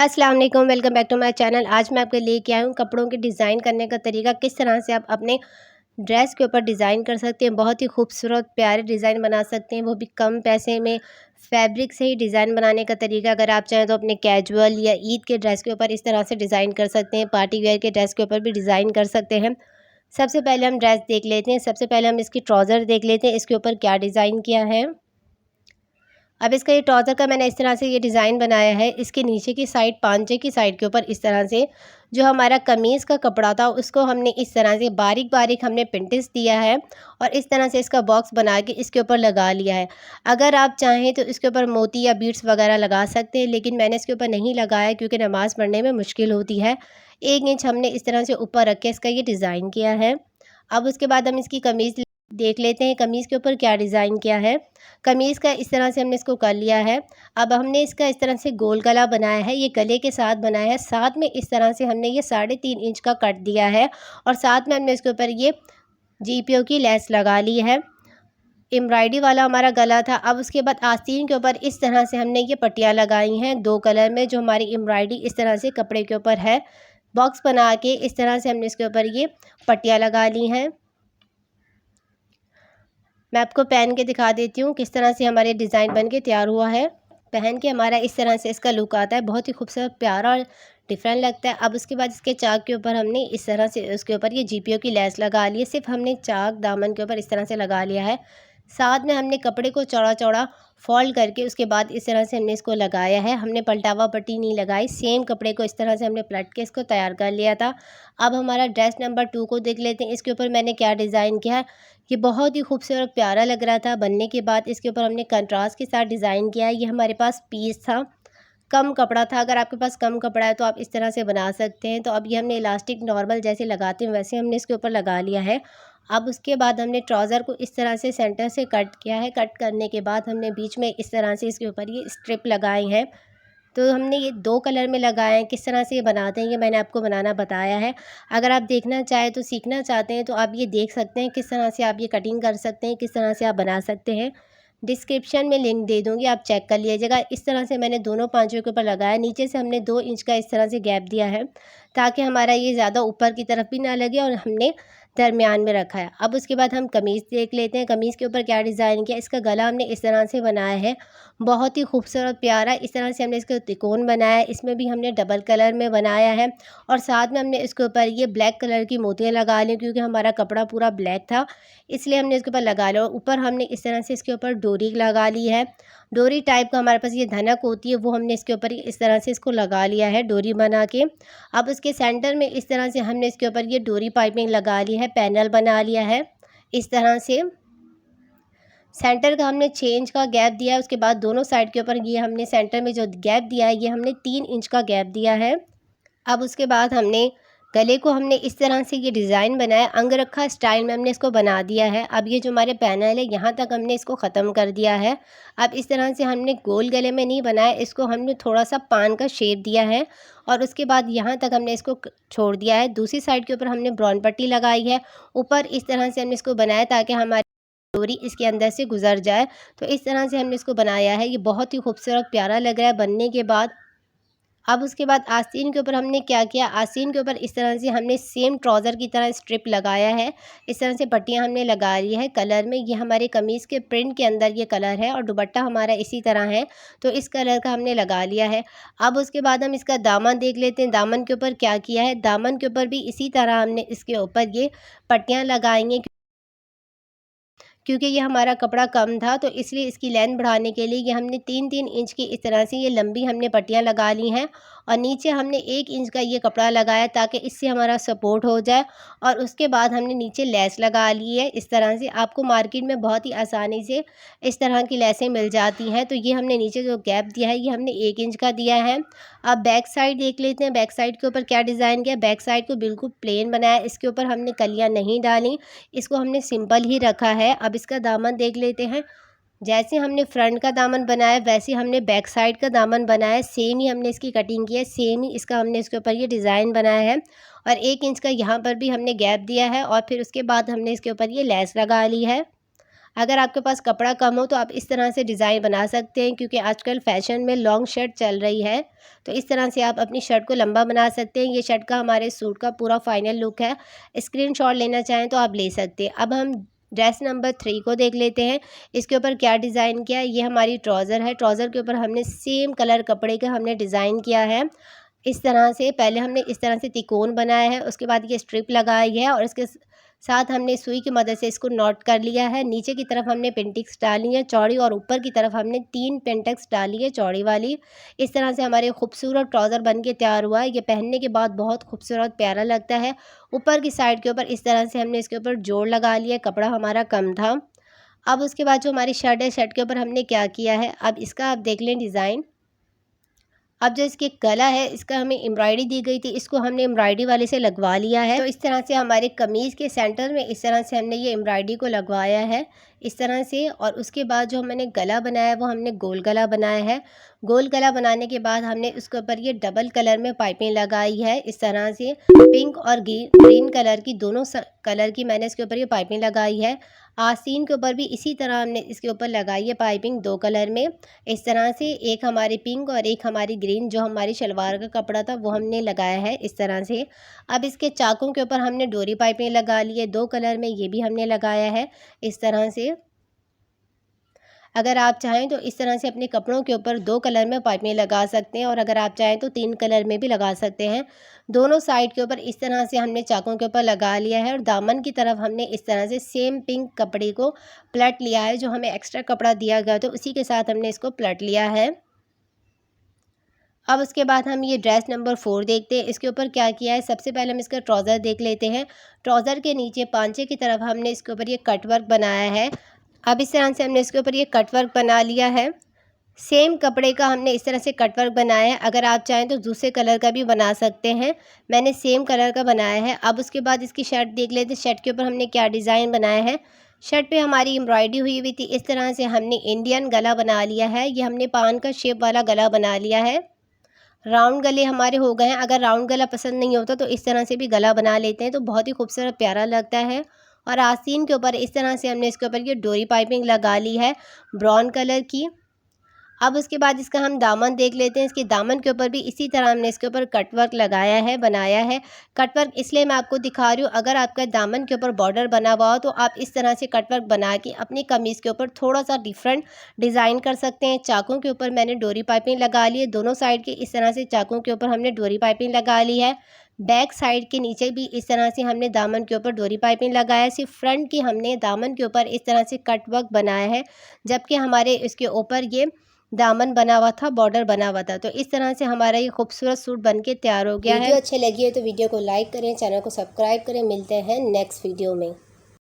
अस्सलाम वालेकुम, welcome back to my channel. आज मैं आपके लेके आई हूँ कपड़ों के डिज़ाइन करने का तरीका, किस तरह से आप अपने ड्रेस के ऊपर डिज़ाइन कर सकते हैं। बहुत ही खूबसूरत प्यारे डिज़ाइन बना सकते हैं, वो भी कम पैसे में। फैब्रिक से ही डिज़ाइन बनाने का तरीका, अगर आप चाहें तो अपने कैजुअल या ईद के ड्रेस के ऊपर इस तरह से डिज़ाइन कर सकते हैं। पार्टी वेयर के ड्रेस के ऊपर भी डिज़ाइन कर सकते हैं। सबसे पहले हम ड्रेस देख लेते हैं। सबसे पहले हम इसकी ट्राउज़र देख लेते हैं, इसके ऊपर क्या डिज़ाइन किया है। अब इसका ये ट्राउज़र का मैंने इस तरह से ये डिज़ाइन बनाया है। इसके नीचे की साइड, पांचे की साइड के ऊपर इस तरह से जो हमारा कमीज़ का कपड़ा था उसको हमने इस तरह से बारीक बारीक हमने पिंटेस दिया है और इस तरह से इसका बॉक्स बना के इसके ऊपर लगा लिया है। अगर आप चाहें तो इसके ऊपर मोती या बीड्स वगैरह लगा सकते हैं, लेकिन मैंने इसके ऊपर नहीं लगाया क्योंकि नमाज़ पढ़ने में मुश्किल होती है। 1 इंच हमने इस तरह से ऊपर रख के इसका ये डिज़ाइन किया है। अब उसके बाद हम इसकी कमीज़ देख लेते हैं, कमीज़ के ऊपर क्या डिज़ाइन किया है। कमीज़ का इस तरह से हमने इसको कर लिया है। अब हमने इसका इस तरह से गोल गला बनाया है, ये गले के साथ बनाया है। साथ में इस तरह से हमने ये 3.5 इंच का कट दिया है और साथ में हमने इसके ऊपर ये जीपीओ की लेस लगा ली है। एम्ब्रॉयडरी वाला हमारा गला था। अब उसके बाद आस्तीन के ऊपर इस तरह से हमने ये पट्टियाँ लगाई हैं 2 कलर में, जो हमारी एम्ब्रॉयडरी इस तरह से कपड़े के ऊपर है। बॉक्स बना के इस तरह से हमने इसके ऊपर ये पट्टियाँ लगा ली हैं। मैं आपको पहन के दिखा देती हूँ किस तरह से हमारे डिज़ाइन बन के तैयार हुआ है। पहन के हमारा इस तरह से इसका लुक आता है, बहुत ही खूबसूरत प्यारा और डिफरेंट लगता है। अब उसके बाद इसके चाक के ऊपर हमने इस तरह से उसके ऊपर ये जीपीओ की लेस लगा ली है। सिर्फ हमने चाक दामन के ऊपर इस तरह से लगा लिया है। साथ में हमने कपड़े को चौड़ा चौड़ा फोल्ड करके उसके बाद इस तरह से हमने इसको लगाया है। हमने पलटावा पट्टी नहीं लगाई, सेम कपड़े को इस तरह से हमने पलट के इसको तैयार कर लिया था। अब हमारा ड्रेस नंबर 2 को देख लेते हैं। इसके ऊपर मैंने क्या डिज़ाइन किया है। ये बहुत ही खूबसूरत प्यारा लग रहा था बनने के बाद। इसके ऊपर हमने कंट्रास्ट के साथ डिज़ाइन किया है। ये हमारे पास पीस था, कम कपड़ा था। अगर आपके पास कम कपड़ा है तो आप इस तरह से बना सकते हैं। तो अब ये हमने इलास्टिक नॉर्मल जैसे लगाते हैं वैसे हमने इसके ऊपर लगा लिया है। अब उसके बाद हमने ट्राउज़र को इस तरह से सेंटर से कट किया है। कट करने के बाद हमने बीच में इस तरह से इसके ऊपर ये स्ट्रिप लगाए हैं। तो हमने ये 2 कलर में लगाए हैं। किस तरह से ये बनाते हैं ये मैंने आपको बनाना बताया है। अगर आप देखना चाहें तो सीखना चाहते हैं तो आप ये देख सकते हैं किस तरह से आप ये कटिंग कर सकते हैं, किस तरह से आप बना सकते हैं। डिस्क्रिप्शन में लिंक दे दूँगी, आप चेक कर लीजिएगा। इस तरह से मैंने दोनों पाँचों के ऊपर लगाया। नीचे से हमने 2 इंच का इस तरह से गैप दिया है ताकि हमारा ये ज़्यादा ऊपर की तरफ भी ना लगे और हमने दरमियान में रखा है। अब उसके बाद हम कमीज़ देख लेते हैं। कमीज़ के ऊपर क्या डिज़ाइन किया। इसका गला हमने इस तरह से बनाया है, बहुत ही खूबसूरत प्यारा। इस तरह से हमने इसका त्रिकोण बनाया है। इसमें भी हमने डबल कलर में बनाया है और साथ में हमने इसके ऊपर ये ब्लैक कलर की मोतियाँ लगा ली क्योंकि हमारा कपड़ा पूरा ब्लैक था, इसलिए हमने इसके ऊपर लगा लिया। और ऊपर हमने इस तरह से इसके ऊपर डोरी लगा ली है। डोरी टाइप का हमारे पास ये धनक होती है, वो हमने इसके ऊपर इस तरह से इसको लगा लिया है डोरी बना के। अब उसके सेंटर में इस तरह से हमने इसके ऊपर ये डोरी पाइपिंग लगा ली है, पैनल बना लिया है। इस तरह से सेंटर का हमने 6 इंच का गैप दिया है। उसके बाद दोनों साइड के ऊपर ये हमने सेंटर में जो गैप दिया है ये हमने 3 इंच का गैप दिया है। अब उसके बाद हमने गले को हमने इस तरह से ये डिज़ाइन बनाया, अंगरखा स्टाइल में हमने इसको बना दिया है। अब ये जो हमारे पैनल है यहाँ तक हमने इसको ख़त्म कर दिया है। अब इस तरह से हमने गोल गले में नहीं बनाया, इसको हमने थोड़ा सा पान का शेप दिया है और उसके बाद यहाँ तक हमने इसको छोड़ दिया है। दूसरी साइड के ऊपर हमने ब्राउन पट्टी लगाई है। ऊपर इस तरह से हमने इसको बनाया ताकि हमारी डोरी इसके अंदर से गुजर जाए। तो इस तरह से हमने इसको बनाया है। ये बहुत ही खूबसूरत प्यारा लग रहा है बनने के बाद। अब उसके बाद आस्तीन के ऊपर हमने क्या किया, आस्तीन के ऊपर इस तरह से हमने सेम ट्राउज़र की तरह स्ट्रिप लगाया है। इस तरह से पट्टियाँ हमने लगा ली है कलर में। ये हमारे कमीज़ के प्रिंट के अंदर ये कलर है और दुपट्टा हमारा इसी तरह है, तो इस कलर का हमने लगा लिया है। अब उसके बाद हम इसका दामन देख लेते हैं। दामन के ऊपर क्या किया है, दामन के ऊपर भी इसी तरह हमने इसके ऊपर ये पट्टियाँ लगाई हैं क्योंकि ये हमारा कपड़ा कम था, तो इसलिए इसकी लेंथ बढ़ाने के लिए ये हमने 3-3 इंच की इस तरह से ये लंबी हमने पट्टियाँ लगा ली हैं और नीचे हमने 1 इंच का ये कपड़ा लगाया ताकि इससे हमारा सपोर्ट हो जाए। और उसके बाद हमने नीचे लेस लगा ली है। इस तरह से आपको मार्केट में बहुत ही आसानी से इस तरह की लेसें मिल जाती हैं। तो ये हमने नीचे जो गैप दिया है ये हमने 1 इंच का दिया है। अब बैक साइड देख लेते हैं। बैक साइड के ऊपर क्या डिज़ाइन किया। बैक साइड को बिल्कुल प्लेन बनाया, इसके ऊपर हमने कलियाँ नहीं डाली, इसको हमने सिंपल ही रखा है। अब इसका दामन देख लेते हैं। जैसे हमने फ्रंट का दामन बनाया वैसे हमने बैक साइड का दामन बनाया, सेम ही हमने इसकी कटिंग की है, सेम ही इसका हमने इसके ऊपर ये डिज़ाइन बनाया है और 1 इंच का यहाँ पर भी हमने गैप दिया है और फिर उसके बाद हमने इसके ऊपर ये लेस लगा ली है। अगर आपके पास कपड़ा कम हो तो आप इस तरह से डिज़ाइन बना सकते हैं, क्योंकि आजकल फ़ैशन में लॉन्ग शर्ट चल रही है। तो इस तरह से आप अपनी शर्ट को लंबा बना सकते हैं। ये शर्ट का हमारे सूट का पूरा फाइनल लुक है। स्क्रीनशॉट लेना चाहें तो आप ले सकते हैं। अब हम ड्रेस नंबर 3 को देख लेते हैं। इसके ऊपर क्या डिज़ाइन किया है। ये हमारी ट्राउज़र है। ट्राउज़र के ऊपर हमने सेम कलर कपड़े का हमने डिज़ाइन किया है। इस तरह से पहले हमने इस तरह से तिकोन बनाया है, उसके बाद ये स्ट्रिप लगाई है और इसके साथ हमने सुई की मदद से इसको नॉट कर लिया है। नीचे की तरफ हमने पेंटिक्स डाली है चौड़ी, और ऊपर की तरफ हमने 3 पेंटिक्स डाली है चौड़ी वाली। इस तरह से हमारे खूबसूरत ट्राउज़र बन के तैयार हुआ है। ये पहनने के बाद बहुत खूबसूरत प्यारा लगता है। ऊपर की साइड के ऊपर इस तरह से हमने इसके ऊपर जोड़ लगा लिया, कपड़ा हमारा कम था। अब उसके बाद जो हमारी शर्ट है, शर्ट के ऊपर हमने क्या किया है, अब इसका आप देख लें डिज़ाइन। अब जो इसके गला है, इसका हमें एम्ब्रॉयडरी दी गई थी, इसको हमने एम्ब्रॉयडरी वाले से लगवा लिया है। तो इस तरह से हमारे कमीज़ के सेंटर में इस तरह से हमने ये एम्ब्रॉयडरी को लगवाया है इस तरह से। और उसके बाद जो मैंने गला बनाया है वो हमने गोल गला बनाया है। गोल गला बनाने के बाद हमने उसके ऊपर ये डबल कलर में पाइपिंग लगाई है इस तरह से। पिंक और ग्रीन कलर की दोनों कलर की मैंने इसके ऊपर ये पाइपिंग लगाई है। आस्तीन के ऊपर भी इसी तरह हमने इसके ऊपर लगाई है पाइपिंग 2 कलर में इस तरह से। एक हमारी पिंक और एक हमारी ग्रीन, जो हमारी शलवार का कपड़ा था वो हमने लगाया है इस तरह से। अब इसके चाकों के ऊपर हमने डोरी पाइपिंग लगा ली है 2 कलर में, ये भी हमने लगाया है इस तरह से। अगर आप चाहें तो इस तरह से अपने कपड़ों के ऊपर 2 कलर में पाइपिंग लगा सकते हैं, और अगर आप चाहें तो 3 कलर में भी लगा सकते हैं। दोनों साइड के ऊपर इस तरह से हमने चाकों के ऊपर लगा लिया है, और दामन की तरफ हमने इस तरह से सेम पिंक कपड़े को पलट लिया है। जो हमें एक्स्ट्रा कपड़ा दिया गया था उसी के साथ हमने इसको पलट लिया है। अब उसके बाद हम ये ड्रेस नंबर 4 देखते हैं। इसके ऊपर क्या किया है, सबसे पहले हम इसका ट्राउज़र देख लेते हैं। ट्राउज़र के नीचे पांचे की तरफ हमने इसके ऊपर ये कट वर्क बनाया है। अब इस तरह से हमने इसके ऊपर ये कट वर्क बना लिया है। सेम कपड़े का हमने इस तरह से कट वर्क बनाया है। अगर आप चाहें तो दूसरे कलर का भी बना सकते हैं, मैंने सेम कलर का बनाया है। अब उसके बाद इसकी शर्ट देख लेते हैं। शर्ट के ऊपर हमने क्या डिज़ाइन बनाया है। शर्ट पे हमारी एम्ब्रॉयडरी हुई हुई थी, इस तरह से हमने इंडियन गला बना लिया है। ये हमने पान का शेप वाला गला बना लिया है। राउंड गले हमारे हो गए हैं। अगर राउंड गला पसंद नहीं होता तो इस तरह से भी गला बना लेते हैं, तो बहुत ही खूबसूरत प्यारा लगता है। और आस्तीन के ऊपर इस तरह से हमने इसके ऊपर ये डोरी पाइपिंग लगा ली है ब्राउन कलर की। अब उसके बाद इसका हम दामन देख लेते हैं। इसके दामन के ऊपर भी इसी तरह हमने इसके ऊपर कटवर्क लगाया है, बनाया है। कटवर्क इसलिए मैं आपको दिखा रही हूँ, अगर आपका दामन के ऊपर बॉर्डर बना हुआ हो तो आप इस तरह से कटवर्क बना के अपनी कमीज़ के ऊपर थोड़ा सा डिफरेंट डिज़ाइन कर सकते हैं। चाकों के ऊपर मैंने डोरी पाइपिंग लगा ली है, दोनों साइड के इस तरह से चाकों के ऊपर हमने डोरी पाइपिंग लगा ली है। बैक साइड के नीचे भी इस तरह से हमने दामन के ऊपर डोरी पाइपिंग लगाया है। सिर्फ फ्रंट की हमने दामन के ऊपर इस तरह से कटवर्क बनाया है, जबकि हमारे इसके ऊपर ये दामन बना हुआ था, बॉर्डर बना हुआ था। तो इस तरह से हमारा ये खूबसूरत सूट बनके तैयार हो गया है। वीडियो अच्छी लगी है तो वीडियो को लाइक करें, चैनल को सब्सक्राइब करें। मिलते हैं नेक्स्ट वीडियो में।